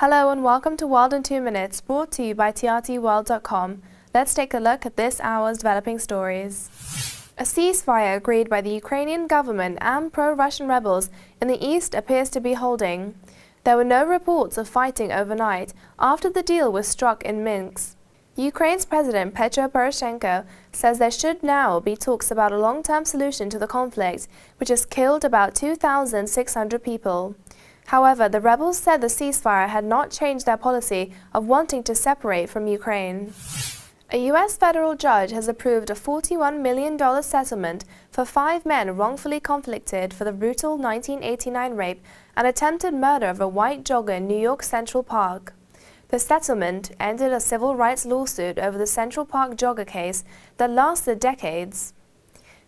Hello and welcome to World in 2 Minutes, brought to you by trtworld.com. Let's take a look at this hour's developing stories. A ceasefire agreed by the Ukrainian government and pro-Russian rebels in the east appears to be holding. There were no reports of fighting overnight after the deal was struck in Minsk. Ukraine's President Petro Poroshenko says there should now be talks about a long-term solution to the conflict, which has killed about 2,600 people. However, the rebels said the ceasefire had not changed their policy of wanting to separate from Ukraine. A U.S. federal judge has approved a $41 million settlement for 5 men wrongfully convicted for the brutal 1989 rape and attempted murder of a white jogger in New York Central Park. The settlement ended a civil rights lawsuit over the Central Park jogger case that lasted decades.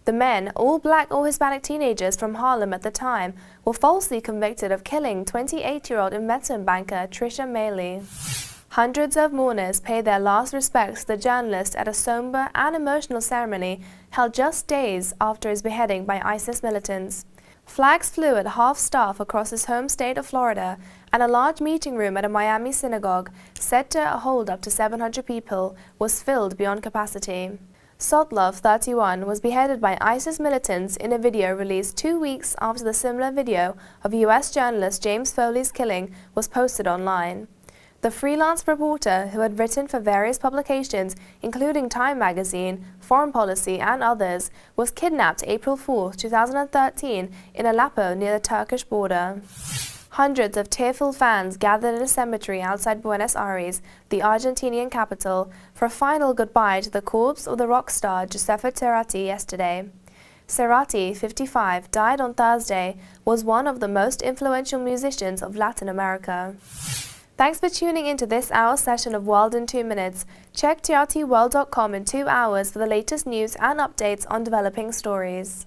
The men, all black or Hispanic teenagers from Harlem at the time, were falsely convicted of killing 28-year-old investment banker Tricia Mailey. Hundreds of mourners paid their last respects to the journalist at a somber and emotional ceremony held just days after his beheading by ISIS militants. Flags flew at half-staff across his home state of Florida, and a large meeting room at a Miami synagogue, said to hold up to 700 people, was filled beyond capacity. Sotlov, 31, was beheaded by ISIS militants in a video released 2 weeks after the similar video of U.S. journalist James Foley's killing was posted online. The freelance reporter, who had written for various publications, including Time magazine, Foreign Policy, and others, was kidnapped April 4, 2013, in Aleppo near the Turkish border. Hundreds of tearful fans gathered in a cemetery outside Buenos Aires, the Argentinian capital, for a final goodbye to the corpse of the rock star Giuseppe Cerati yesterday. Cerati, 55, died on Thursday, was one of the most influential musicians of Latin America. Thanks for tuning into this hour's session of World in 2 Minutes. Check trtworld.com in 2 hours for the latest news and updates on developing stories.